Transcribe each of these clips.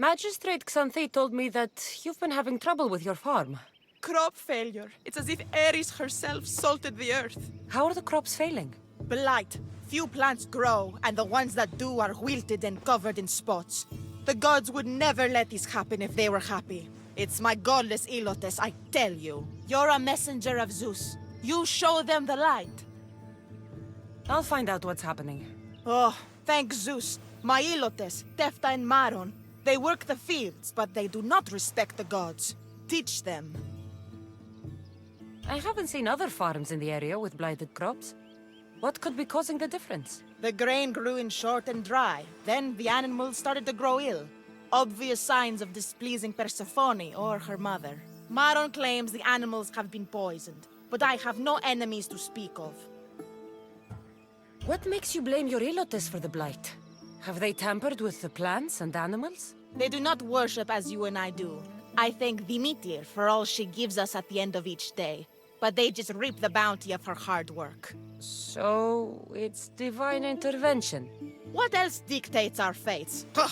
Magistrate Xanthi told me that you've been having trouble with your farm. Crop failure. It's as if Ares herself salted the earth. How are the crops failing? Blight. Few plants grow, and the ones that do are wilted and covered in spots. The gods would never let this happen if they were happy. It's my godless Ilotes, I tell you. You're a messenger of Zeus. You show them the light. I'll find out what's happening. Oh, thank Zeus. My Ilotes, Tefta and Maron, they work the fields, but they do not respect the gods. Teach them. I haven't seen other farms in the area with blighted crops. What could be causing the difference? The grain grew in short and dry. Then the animals started to grow ill. Obvious signs of displeasing Persephone or her mother. Maron claims the animals have been poisoned, but I have no enemies to speak of. What makes you blame your Ilotes for the blight? Have they tampered with the plants and animals? They do not worship as you and I do. I thank Demeter for all she gives us at the end of each day, but they just reap the bounty of her hard work. So, it's divine intervention. What else dictates our fates? Ugh,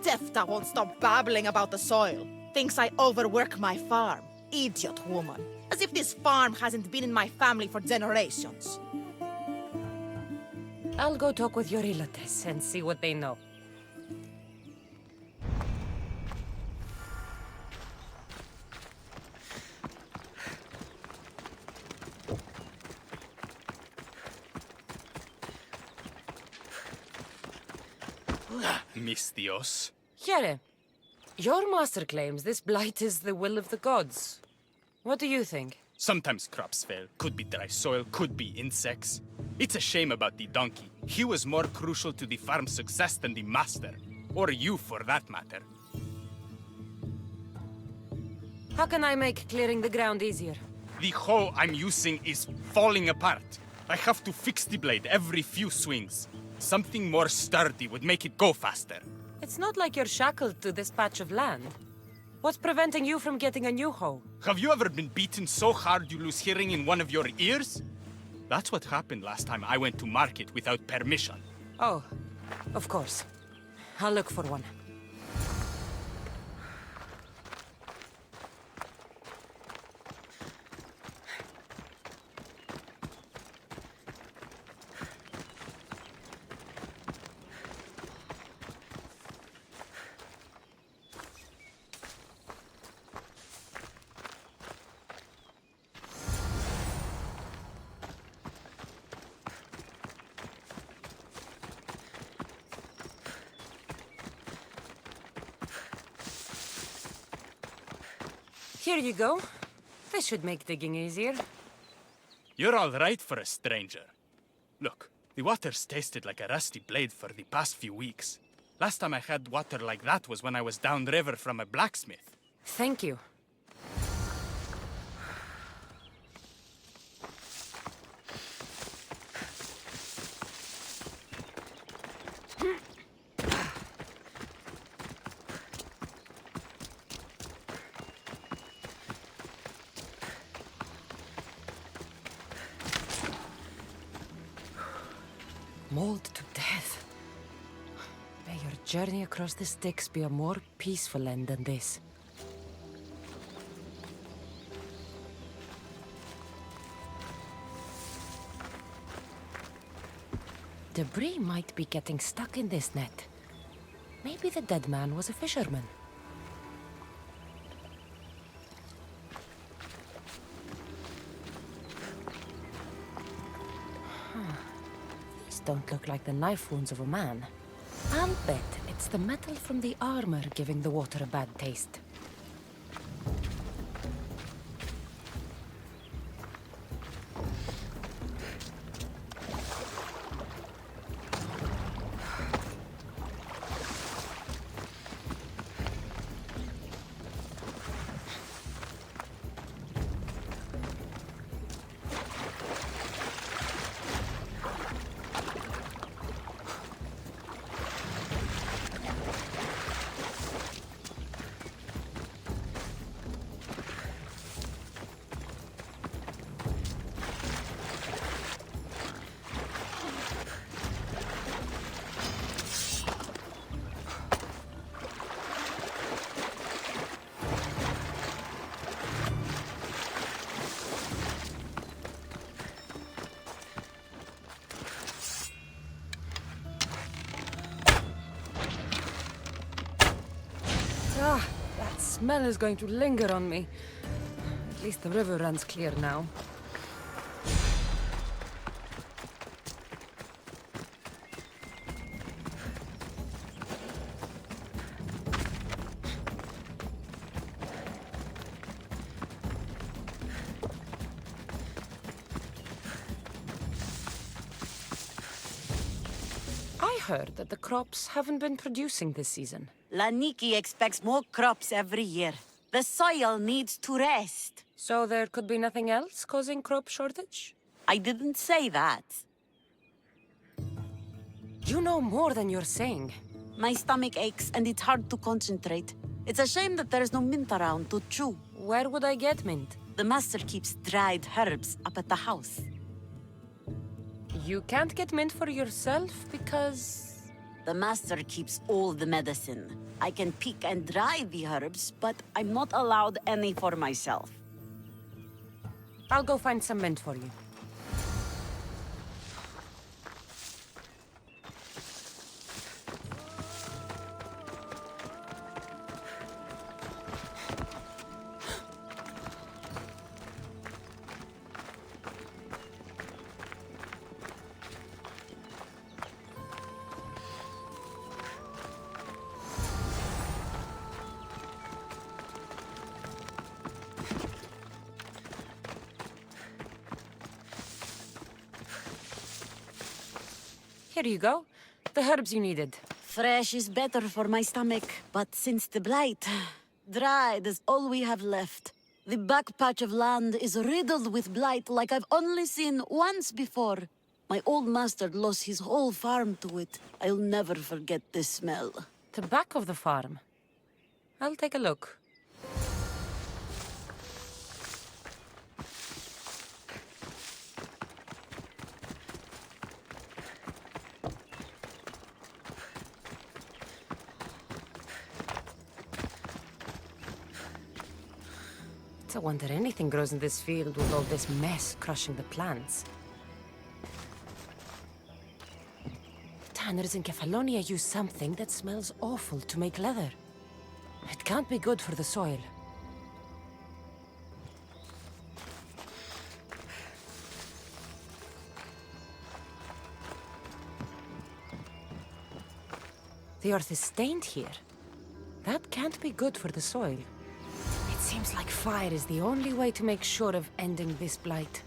Tefta won't stop babbling about the soil. Thinks I overwork my farm. Idiot woman. As if this farm hasn't been in my family for generations. I'll go talk with your Ilotes and see what they know. Misthios. Here, your master claims this blight is the will of the gods. What do you think? Sometimes crops fail. Could be dry soil, could be insects. It's a shame about the donkey. He was more crucial to the farm's success than the master. Or you, for that matter. How can I make clearing the ground easier? The hoe I'm using is falling apart. I have to fix the blade every few swings. Something more sturdy would make it go faster. It's not like you're shackled to this patch of land. What's preventing you from getting a new hoe? Have you ever been beaten so hard you lose hearing in one of your ears? That's what happened last time I went to market without permission. Oh, of course. I'll look for one. Here you go. This should make digging easier. You're all right for a stranger. Look, the water's tasted like a rusty blade for the past few weeks. Last time I had water like that was when I was downriver from a blacksmith. Thank you. Mauled to death. May your journey across the Styx be a more peaceful end than this. Debris might be getting stuck in this net. Maybe the dead man was a fisherman. Don't look like the knife wounds of a man. I'll bet it's the metal from the armor giving the water a bad taste. Ah, that smell is going to linger on me. At least the river runs clear now. I heard that the crops haven't been producing this season. Laniki expects more crops every year. The soil needs to rest. So there could be nothing else causing crop shortage? I didn't say that. You know more than you're saying. My stomach aches and it's hard to concentrate. It's a shame that there's no mint around to chew. Where would I get mint? The master keeps dried herbs up at the house. You can't get mint for yourself because... The master keeps all the medicine. I can pick and dry the herbs, but I'm not allowed any for myself. I'll go find some mint for you. Here you go. The herbs you needed. Fresh is better for my stomach, but since the blight, dried is all we have left. The back patch of land is riddled with blight like I've only seen once before. My old master lost his whole farm to it. I'll never forget this smell. The back of the farm. I'll take a look. It's a wonder anything grows in this field with all this mess crushing the plants. Tanners in Kefalonia use something that smells awful to make leather. It can't be good for the soil. The earth is stained here. That can't be good for the soil. It seems like fire is the only way to make sure of ending this blight.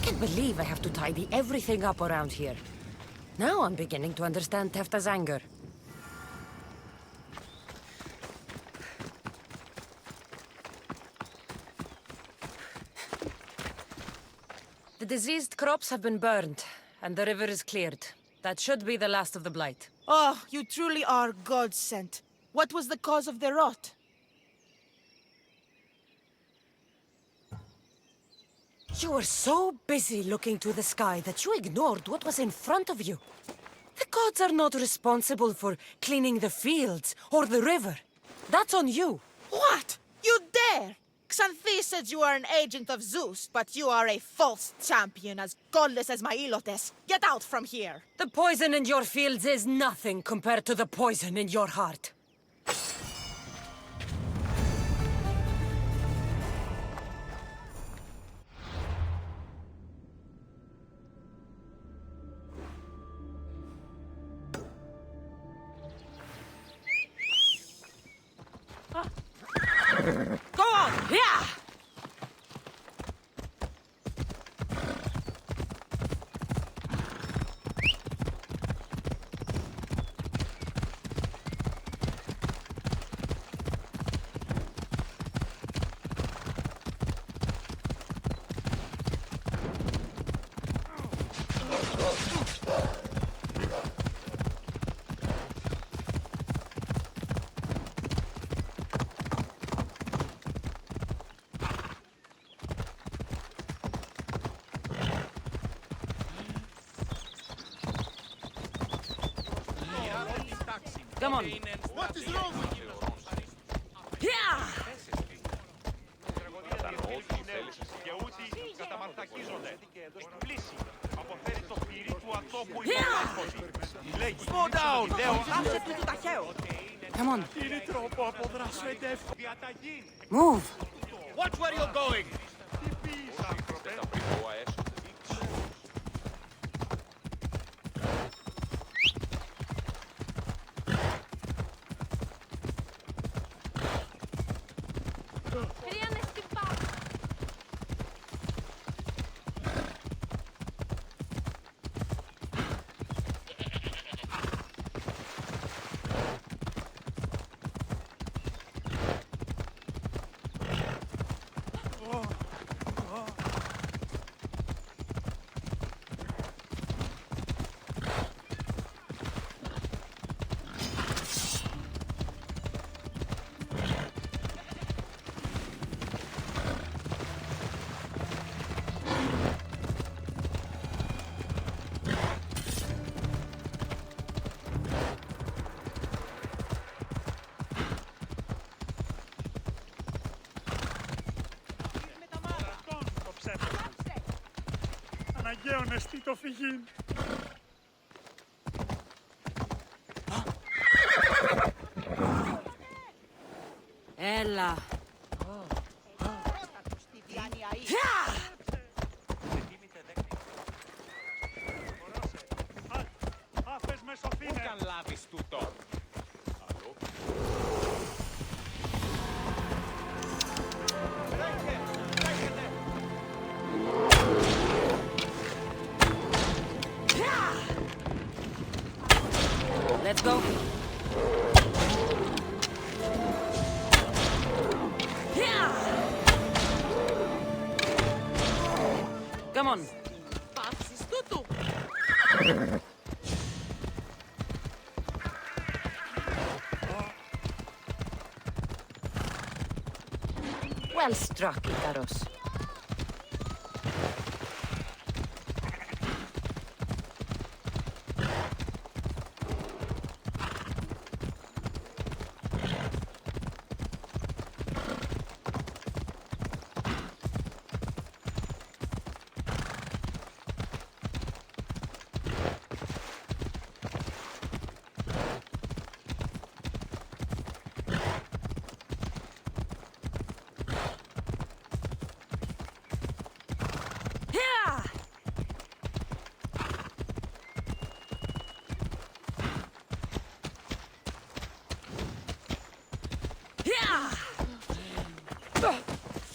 I believe I have to tidy everything up around here. Now I'm beginning to understand Tefta's anger. The diseased crops have been burned, and the river is cleared. That should be the last of the blight. Oh, you truly are God-sent. What was the cause of the rot? You were so busy looking to the sky that you ignored what was in front of you. The gods are not responsible for cleaning the fields or the river. That's on you. What? You dare? Xanthi said you are an agent of Zeus, but you are a false champion as godless as my Ilotes. Get out from here! The poison in your fields is nothing compared to the poison in your heart. Go on! Yeah! Come on. What is wrong with you? Yeah! Slow down! Come on. Move. Watch where you're going! Αναγκαίων εστί το φυγήν. Έλα. Άφες με σωθήνε. Πού καν λάβεις τούτο. Let's go. Come on. Πάψεις τούτου! Well struck, Ikaros.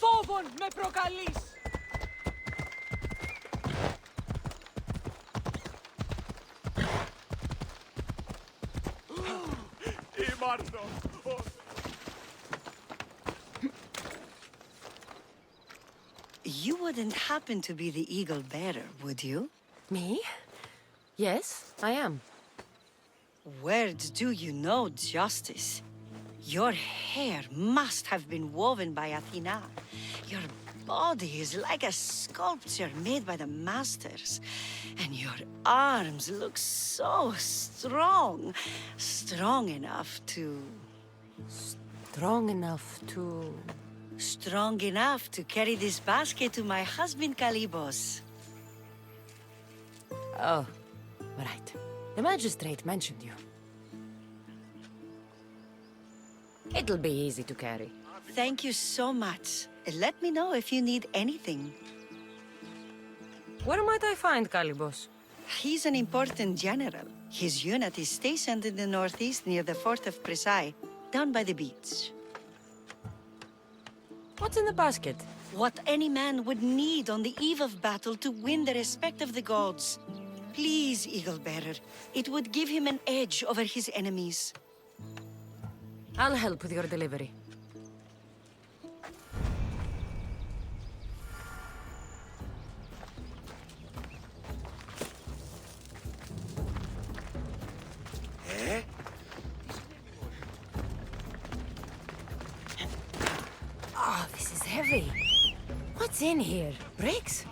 Φόβον με προκαλείς! Ήμαρτο. You wouldn't happen to be the eagle bearer, would you? Me? Yes, I am. Where do you know justice? Your hair must have been woven by Athena. Your body is like a sculpture made by the masters. And your arms look so strong. Strong enough to... Strong enough to... Strong enough to carry this basket to my husband Kalibos. Oh, right. The magistrate mentioned you. It'll be easy to carry. Thank you so much. Let me know if you need anything. Where might I find Kalibos? He's an important general. His unit is stationed in the northeast near the fort of Presai, down by the beach. What's in the basket? What any man would need on the eve of battle to win the respect of the gods. Please, Eagle Bearer. It would give him an edge over his enemies. I'll help with your delivery. Oh, this is heavy. What's in here? Bricks?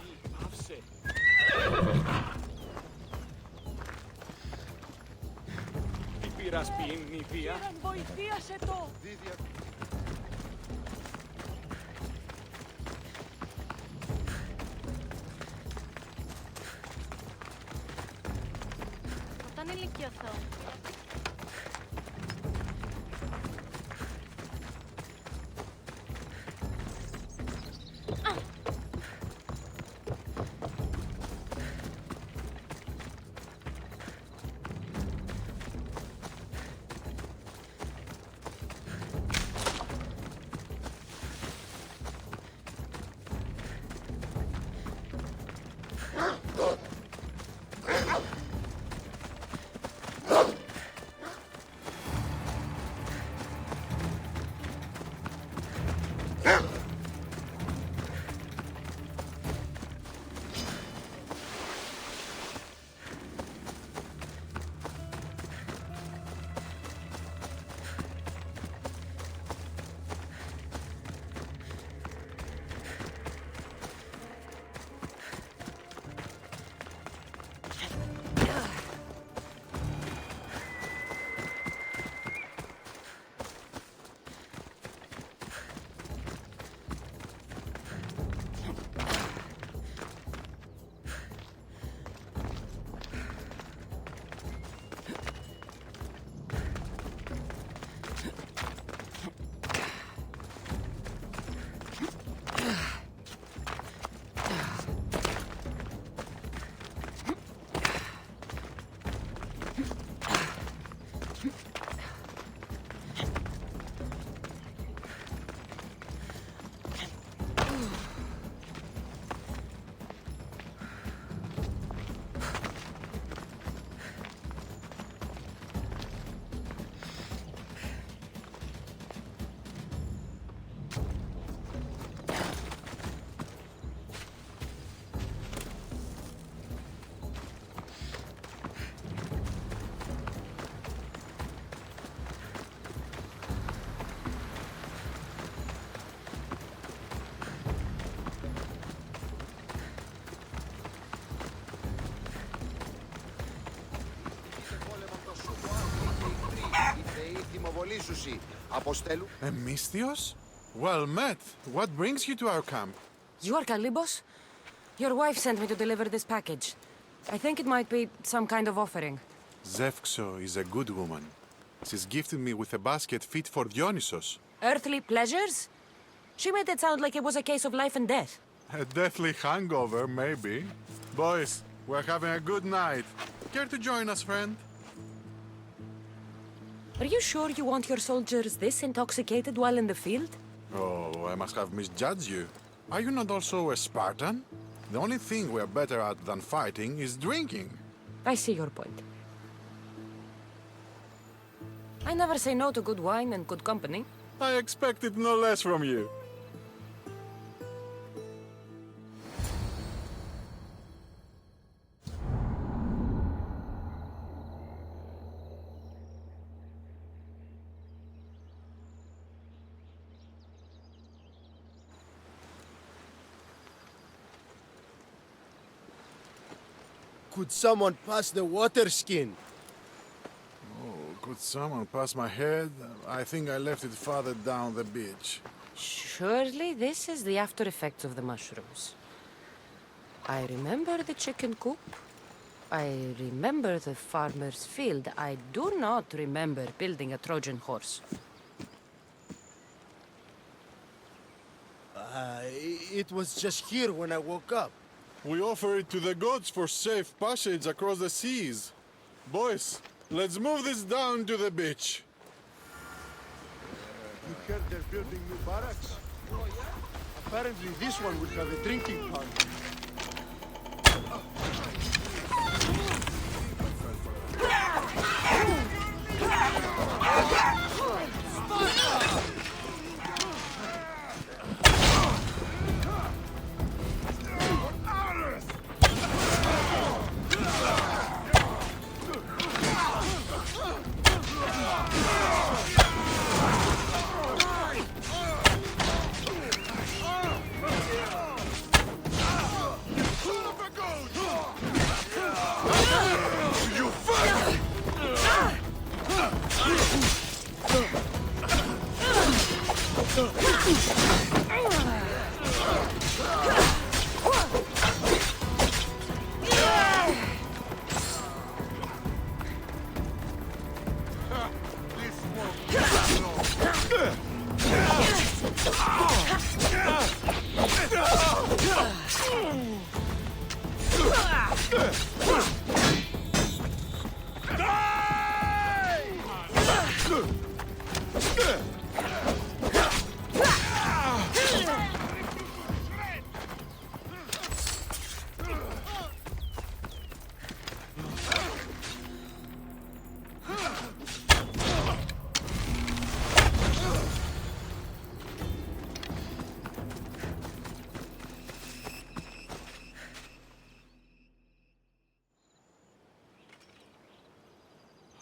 Όταν ηλικιωθώ. A Misthios? Well met. What brings you to our camp? You are Kalibos? Your wife sent me to deliver this package. I think it might be some kind of offering. Zevxo is a good woman. She's gifted me with a basket fit for Dionysos. Earthly pleasures? She made it sound like it was a case of life and death. A deathly hangover, maybe. Boys, we're having a good night. Care to join us, friend? Are you sure you want your soldiers this intoxicated while in the field? Oh, I must have misjudged you. Are you not also a Spartan? The only thing we're better at than fighting is drinking. I see your point. I never say no to good wine and good company. I expected no less from you. Could someone pass the water skin? Oh, could someone pass my head? I think I left it farther down the beach. Surely this is the after effects of the mushrooms. I remember the chicken coop. I remember the farmer's field. I do not remember building a Trojan horse. It was just here when I woke up. We offer it to the gods for safe passage across the seas. Boys, let's move this down to the beach. You heard they're building new barracks? Oh, yeah? Apparently this one will have a drinking pond.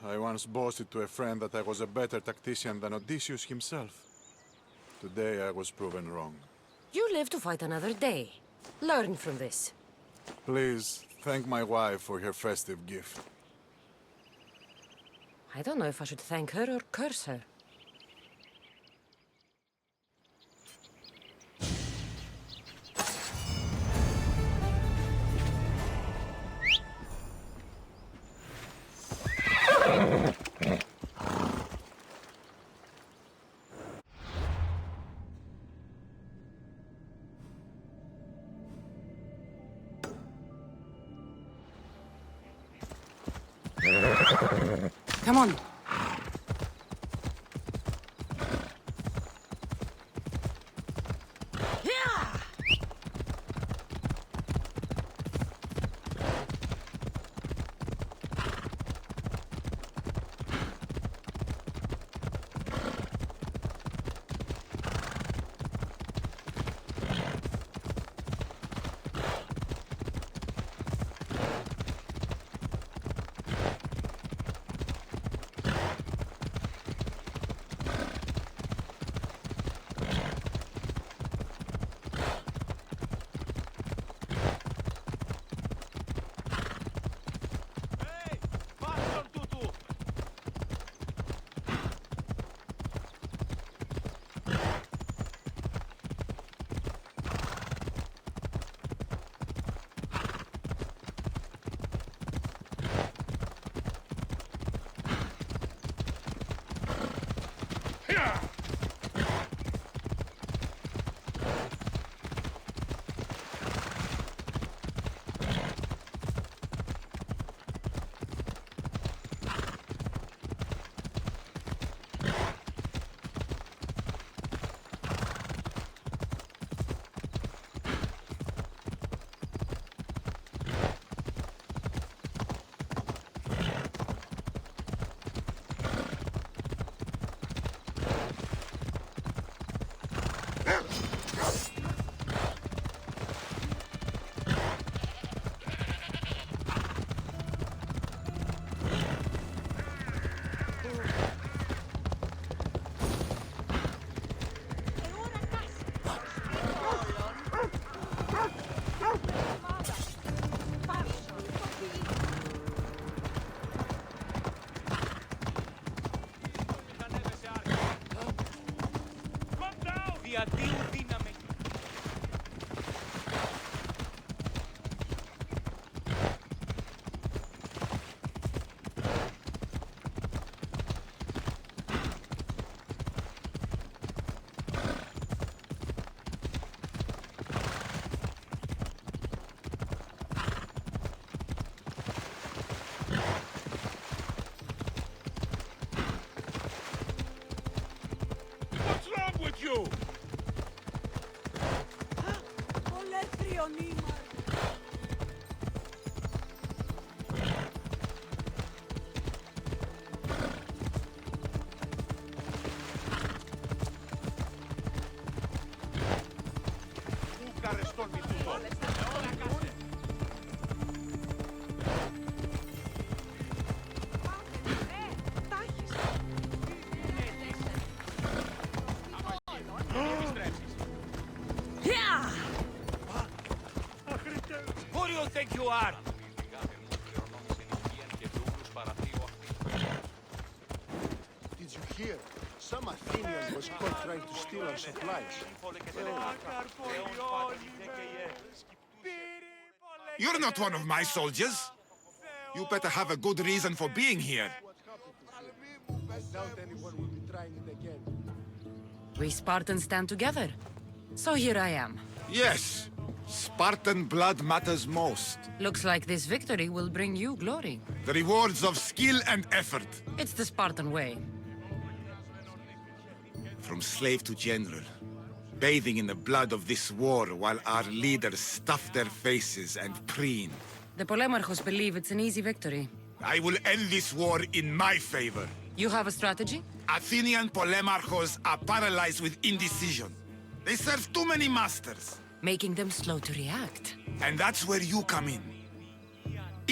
I once boasted to a friend that I was a better tactician than Odysseus himself. Today I was proven wrong. You live to fight another day. Learn from this. Please, thank my wife for her festive gift. I don't know if I should thank her or curse her. Come on. What's wrong with you? Ευχαριστώ μη τούτο. Who do you think you are? Did you hear? Some Athenian was caught trying to steal our supplies. You're not one of my soldiers. You better have a good reason for being here. I doubt anyone will be trying it again. We Spartans stand together. So here I am. Yes, Spartan blood matters most. Looks like this victory will bring you glory. The rewards of skill and effort. It's the Spartan way. From slave to general, bathing in the blood of this war while our leaders stuff their faces and preen. The Polemarchos believe it's an easy victory. I will end this war in my favor. You have a strategy? Athenian Polemarchos are paralyzed with indecision. They serve too many masters. Making them slow to react. And that's where you come in.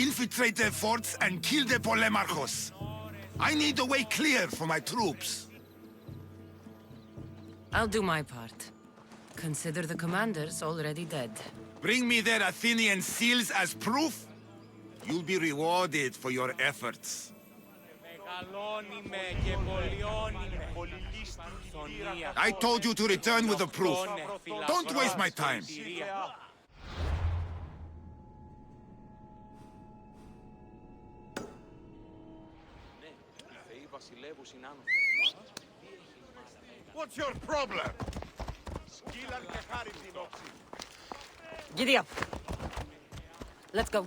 Infiltrate their forts and kill the Polemarchos. I need a way clear for my troops. I'll do my part. Consider the commanders already dead. Bring me their Athenian seals as proof. You'll be rewarded for your efforts. I told you to return with the proof. Don't waste my time. What's your problem? Giddy up. Let's go.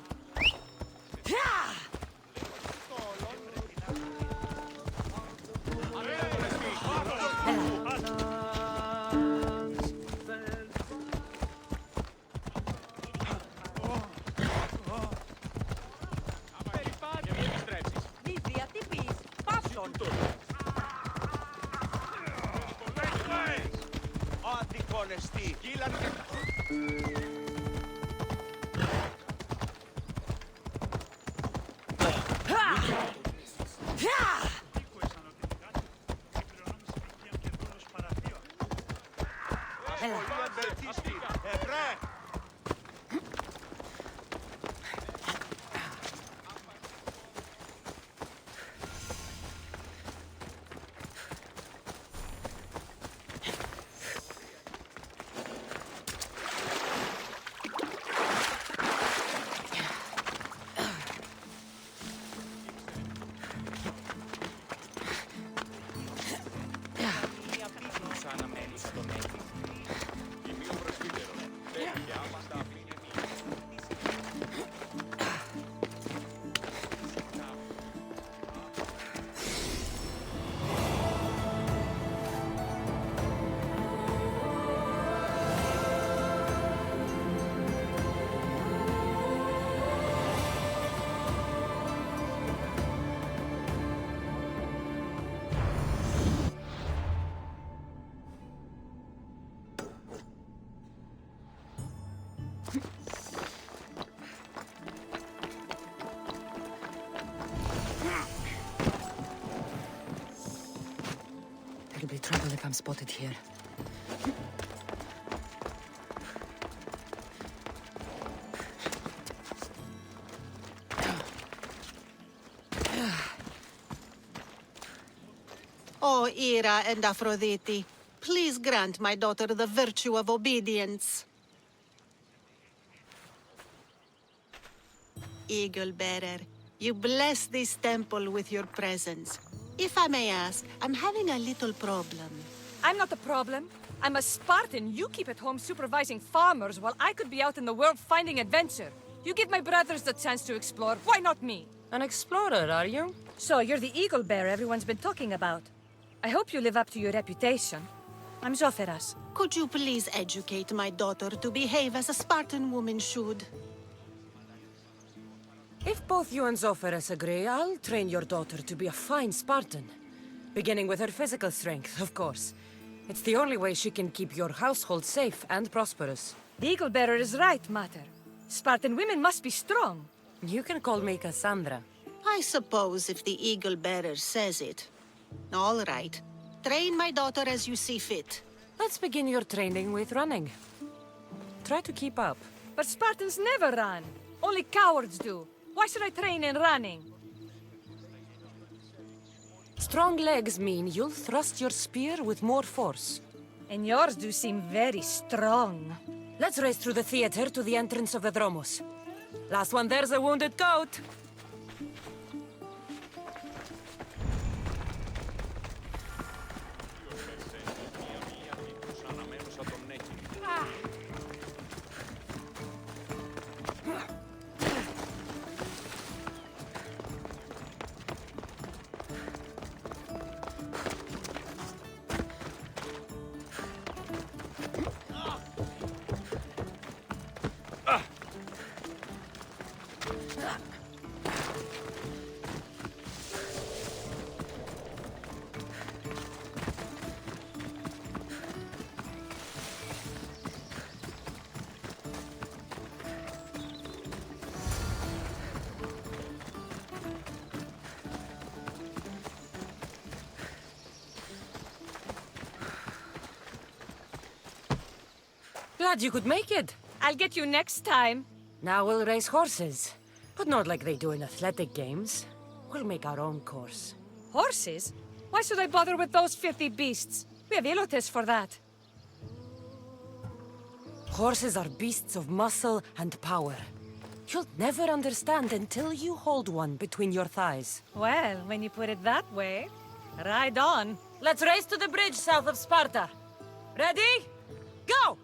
There'll be trouble if I'm spotted here. Oh, Ira and Aphrodite, please grant my daughter the virtue of obedience? Eagle bearer, you bless this temple with your presence. If I may ask, I'm having a little problem. I'm not the problem. I'm a Spartan. You keep at home supervising farmers while I could be out in the world finding adventure. You give my brothers the chance to explore. Why not me? An explorer, are you? So you're the eagle bearer everyone's been talking about. I hope you live up to your reputation. I'm Zoferas. Could you please educate my daughter to behave as a Spartan woman should? If both you and Zoferas agree, I'll train your daughter to be a fine Spartan. Beginning with her physical strength, of course. It's the only way she can keep your household safe and prosperous. The eagle bearer is right, Mater. Spartan women must be strong. You can call me Cassandra. I suppose if the eagle bearer says it. All right. Train my daughter as you see fit. Let's begin your training with running. Try to keep up. But Spartans never run. Only cowards do. Why should I train in running? Strong legs mean you'll thrust your spear with more force. And yours do seem very strong. Let's race through the theater to the entrance of the Dromos. Last one there's a wounded goat. Glad you could make it. I'll get you next time. Now we'll race horses. But not like they do in athletic games. We'll make our own course. Horses? Why should I bother with those filthy beasts? We have Elotes for that. Horses are beasts of muscle and power. You'll never understand until you hold one between your thighs. Well, when you put it that way, ride on. Let's race to the bridge south of Sparta. Ready? Go!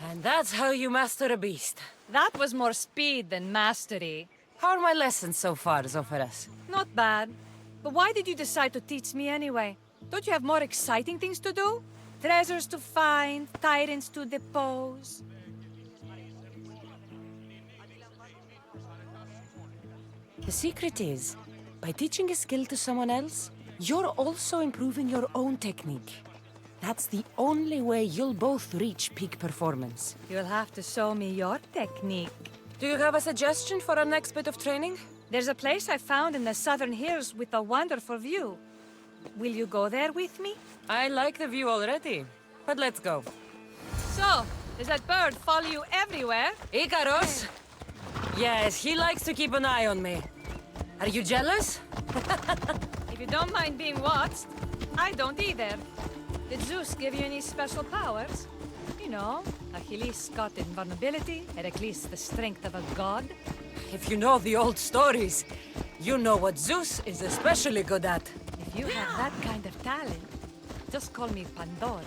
And that's how you master a beast. That was more speed than mastery. How are my lessons so far, Zoferas? Not bad. But why did you decide to teach me anyway? Don't you have more exciting things to do? Treasures to find, tyrants to depose. The secret is, by teaching a skill to someone else, you're also improving your own technique. That's the only way you'll both reach peak performance. You'll have to show me your technique. Do you have a suggestion for our next bit of training? There's a place I found in the southern hills with a wonderful view. Will you go there with me? I like the view already, but let's go. So, does that bird follow you everywhere? Icaros? Yes, he likes to keep an eye on me. Are you jealous? If you don't mind being watched, I don't either. Did Zeus give you any special powers? You know, Achilles got invulnerability, Heracles the strength of a god. If you know the old stories, you know what Zeus is especially good at. If you have that kind of talent, just call me Pandora.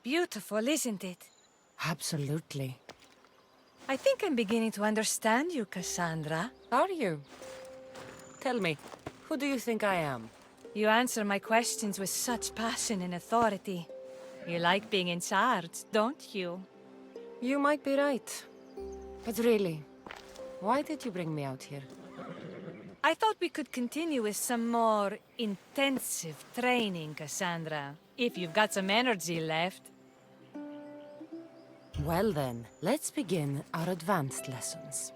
beautiful, isn't it? Absolutely. I think I'm beginning to understand you, Cassandra. Are you? Tell me, who do you think I am? You answer my questions with such passion and authority. You like being in charge, don't you? You might be right. But really, why did you bring me out here? I thought we could continue with some more intensive training, Cassandra. If you've got some energy left. Well then, let's begin our advanced lessons.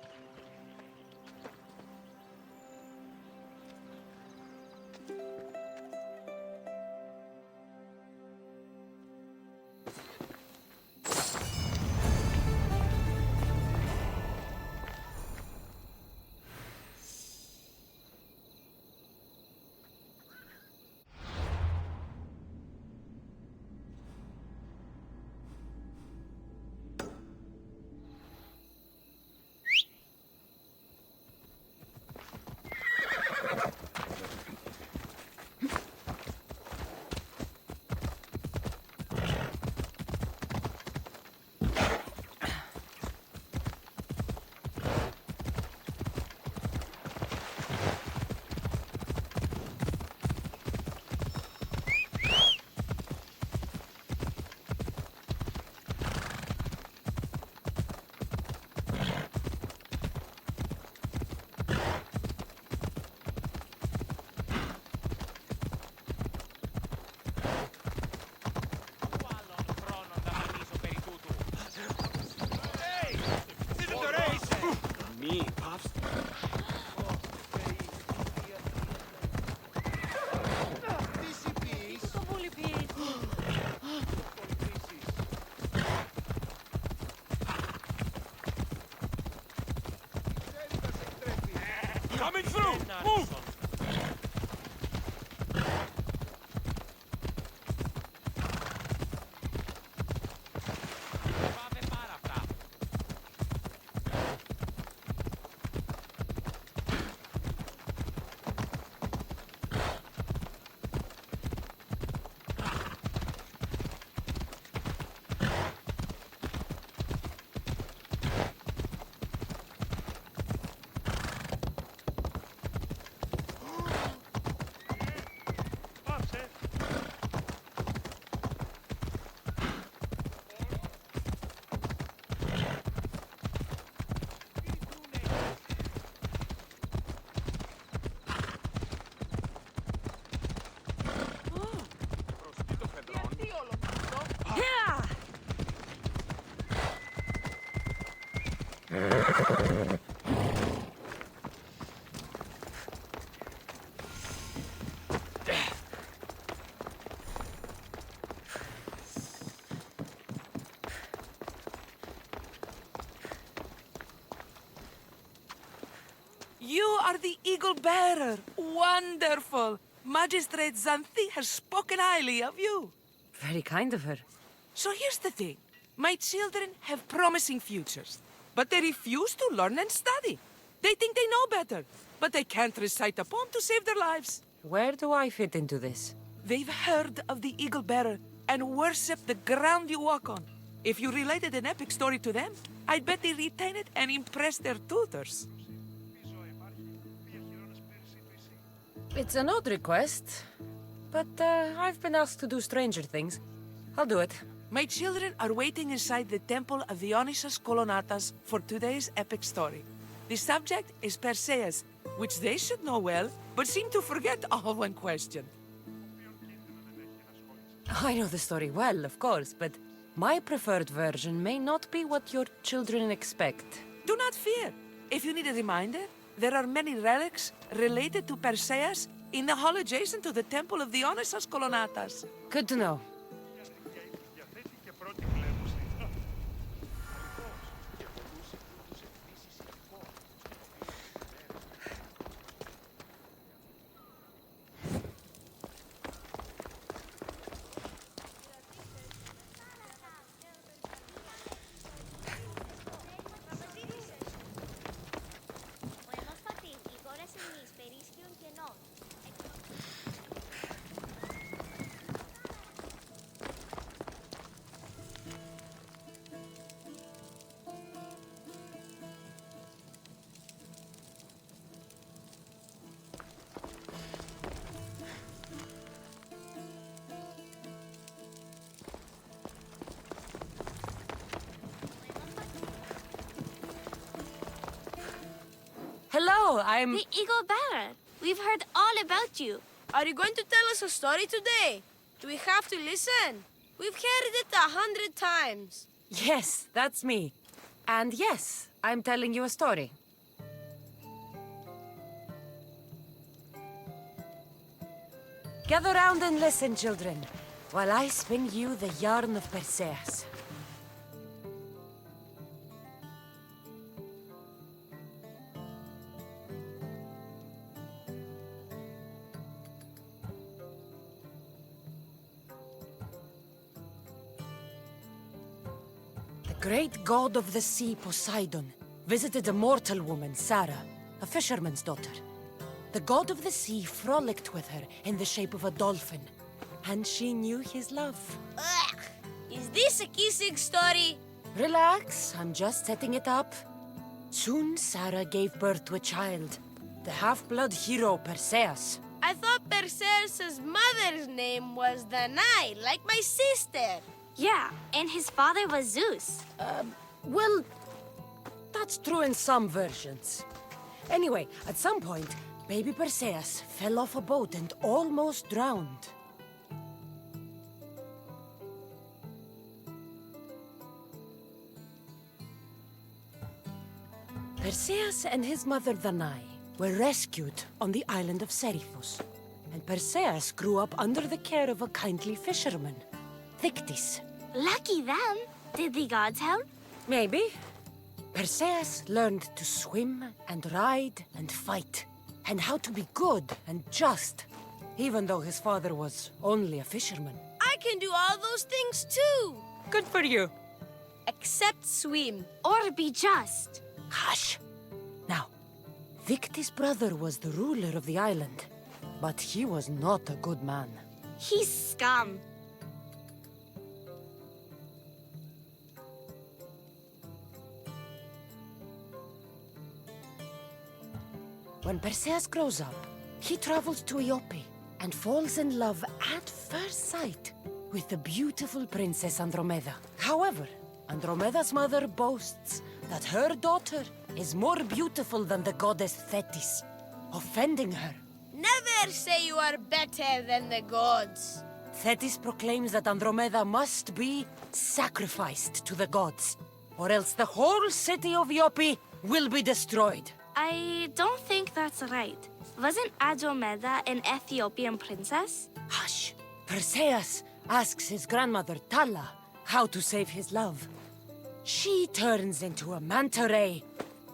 Coming through! Move! You are the Eagle Bearer. Wonderful. Magistrate Xanthi has spoken highly of you. Very kind of her. So here's the thing. My children have promising futures, but they refuse to learn and study. They think they know better, but they can't recite a poem to save their lives. Where do I fit into this? They've heard of the Eagle Bearer and worship the ground you walk on. If you related an epic story to them, I'd bet they retain it and impress their tutors. It's an odd request, but I've been asked to do stranger things. I'll do it. My children are waiting inside the temple of Dionysus Kolonatas for today's epic story. The subject is Perseus, which they should know well, but seem to forget all when questioned. I know the story well, of course, but my preferred version may not be what your children expect. Do not fear. If you need a reminder, there are many relics related to Perseus in the hall adjacent to the temple of Dionysus Kolonatas. Good to know. Hello, I'm... The Eagle Bearer. We've heard all about you. Are you going to tell us a story today? Do we have to listen? We've heard it 100 times. Yes, that's me. And yes, I'm telling you a story. Gather round and listen, children, while I spin you the yarn of Perseus. The great god of the sea, Poseidon, visited a mortal woman, Sarah, a fisherman's daughter. The god of the sea frolicked with her in the shape of a dolphin, and she knew his love. Ugh! Is this a kissing story? Relax, I'm just setting it up. Soon Sarah gave birth to a child, the half-blood hero Perseus. I thought Perseus' mother's name was Danae, like my sister. Yeah, and his father was Zeus. Well, that's true in some versions. Anyway, at some point, baby Perseus fell off a boat and almost drowned. Perseus and his mother Danae were rescued on the island of Seriphos, and Perseus grew up under the care of a kindly fisherman, Dictys. Lucky them. Did the gods help? Maybe. Perseus learned to swim and ride and fight, and how to be good and just, even though his father was only a fisherman. I can do all those things too. Good for you. Except swim. Or be just. Hush. Now, Dictys' brother was the ruler of the island, but he was not a good man. He's scum. When Perseus grows up, he travels to Iope and falls in love at first sight with the beautiful princess Andromeda. However, Andromeda's mother boasts that her daughter is more beautiful than the goddess Thetis, offending her. Never say you are better than the gods. Thetis proclaims that Andromeda must be sacrificed to the gods, or else the whole city of Iope will be destroyed. I don't think that's right. Wasn't Andromeda an Ethiopian princess? Hush! Perseus asks his grandmother Tala how to save his love. She turns into a manta ray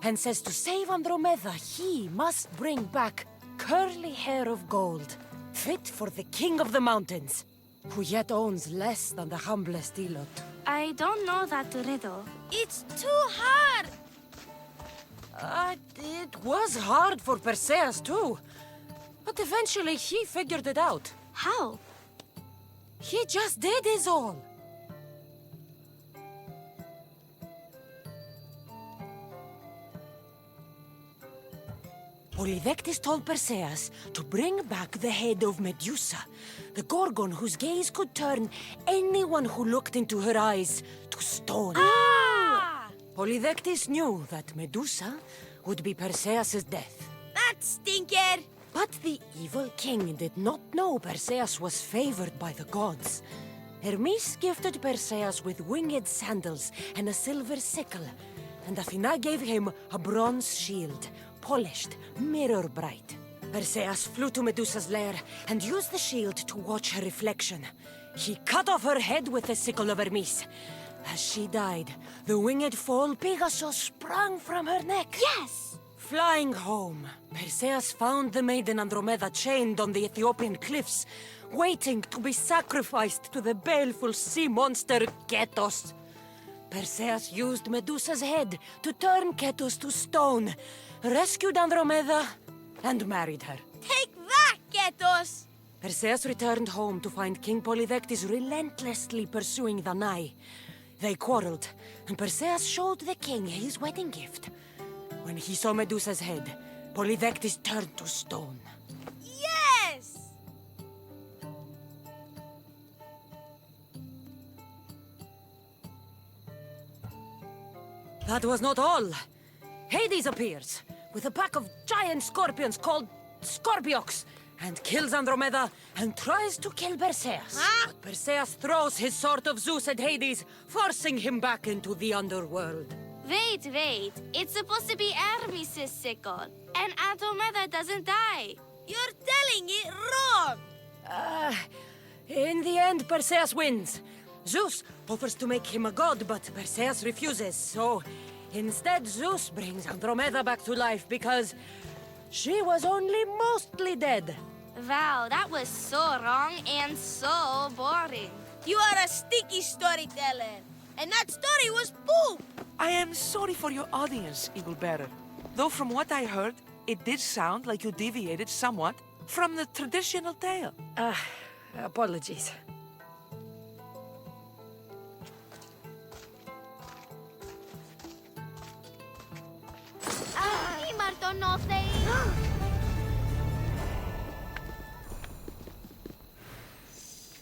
and says to save Andromeda, he must bring back curly hair of gold, fit for the king of the mountains, who yet owns less than the humblest Elot. I don't know that riddle. It's too hard. It was hard for Perseus too, but eventually he figured it out. How? He just did is all. Polydectes told Perseus to bring back the head of Medusa, the Gorgon whose gaze could turn anyone who looked into her eyes to stone. Polydectes knew that Medusa would be Perseus' death. That stinker! But the evil king did not know Perseus was favored by the gods. Hermes gifted Perseus with winged sandals and a silver sickle, and Athena gave him a bronze shield, polished, mirror bright. Perseus flew to Medusa's lair and used the shield to watch her reflection. He cut off her head with the sickle of Hermes. As she died, the winged foal Pegasus sprang from her neck. Yes! Flying home, Perseus found the maiden Andromeda chained on the Ethiopian cliffs, waiting to be sacrificed to the baleful sea monster Ketos. Perseus used Medusa's head to turn Ketos to stone, rescued Andromeda, and married her. Take that, Ketos! Perseus returned home to find King Polydectes relentlessly pursuing Danae. They quarreled, and Perseus showed the king his wedding gift. When he saw Medusa's head, Polydectes turned to stone. Yes! That was not all. Hades appears, with a pack of giant scorpions called Scorpiox, and kills Andromeda and tries to kill Perseus. But Perseus throws his sword of Zeus at Hades, forcing him back into the underworld. Wait. It's supposed to be Hermes' sickle, and Andromeda doesn't die. You're telling it wrong! In the end, Perseus wins. Zeus offers to make him a god, but Perseus refuses, so instead Zeus brings Andromeda back to life because she was only mostly dead. Wow, that was so wrong and so boring. You are a sticky storyteller, and that story was poop! I am sorry for your audience, Eagle Bearer. Though from what I heard, it did sound like you deviated somewhat from the traditional tale. Apologies.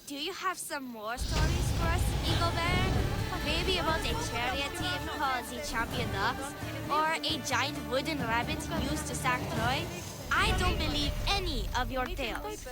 Do you have some more stories for us, Eagle Bear? Maybe about a chariot team called the Champion Ducks? Or a giant wooden rabbit used to sack Troy? I don't believe any of your tales.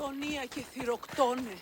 Θονία και θυροκτώνε.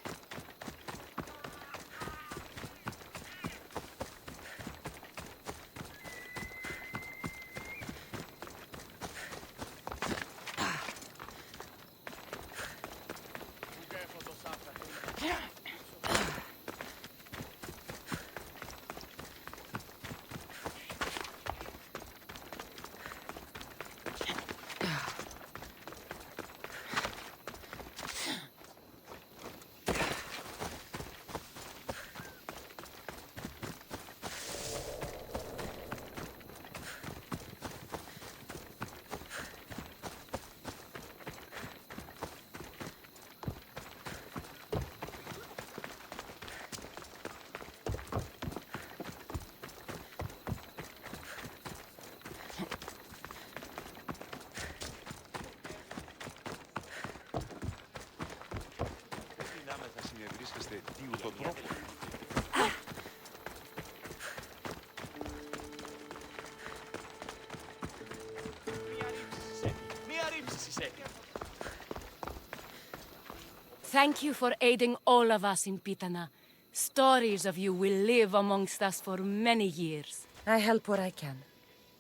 Thank you for aiding all of us in Pitana. Stories of you will live amongst us for many years. I help where I can,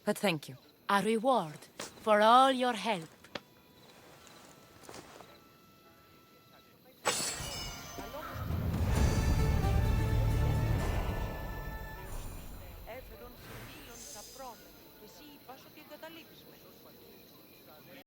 but thank you. A reward for all your help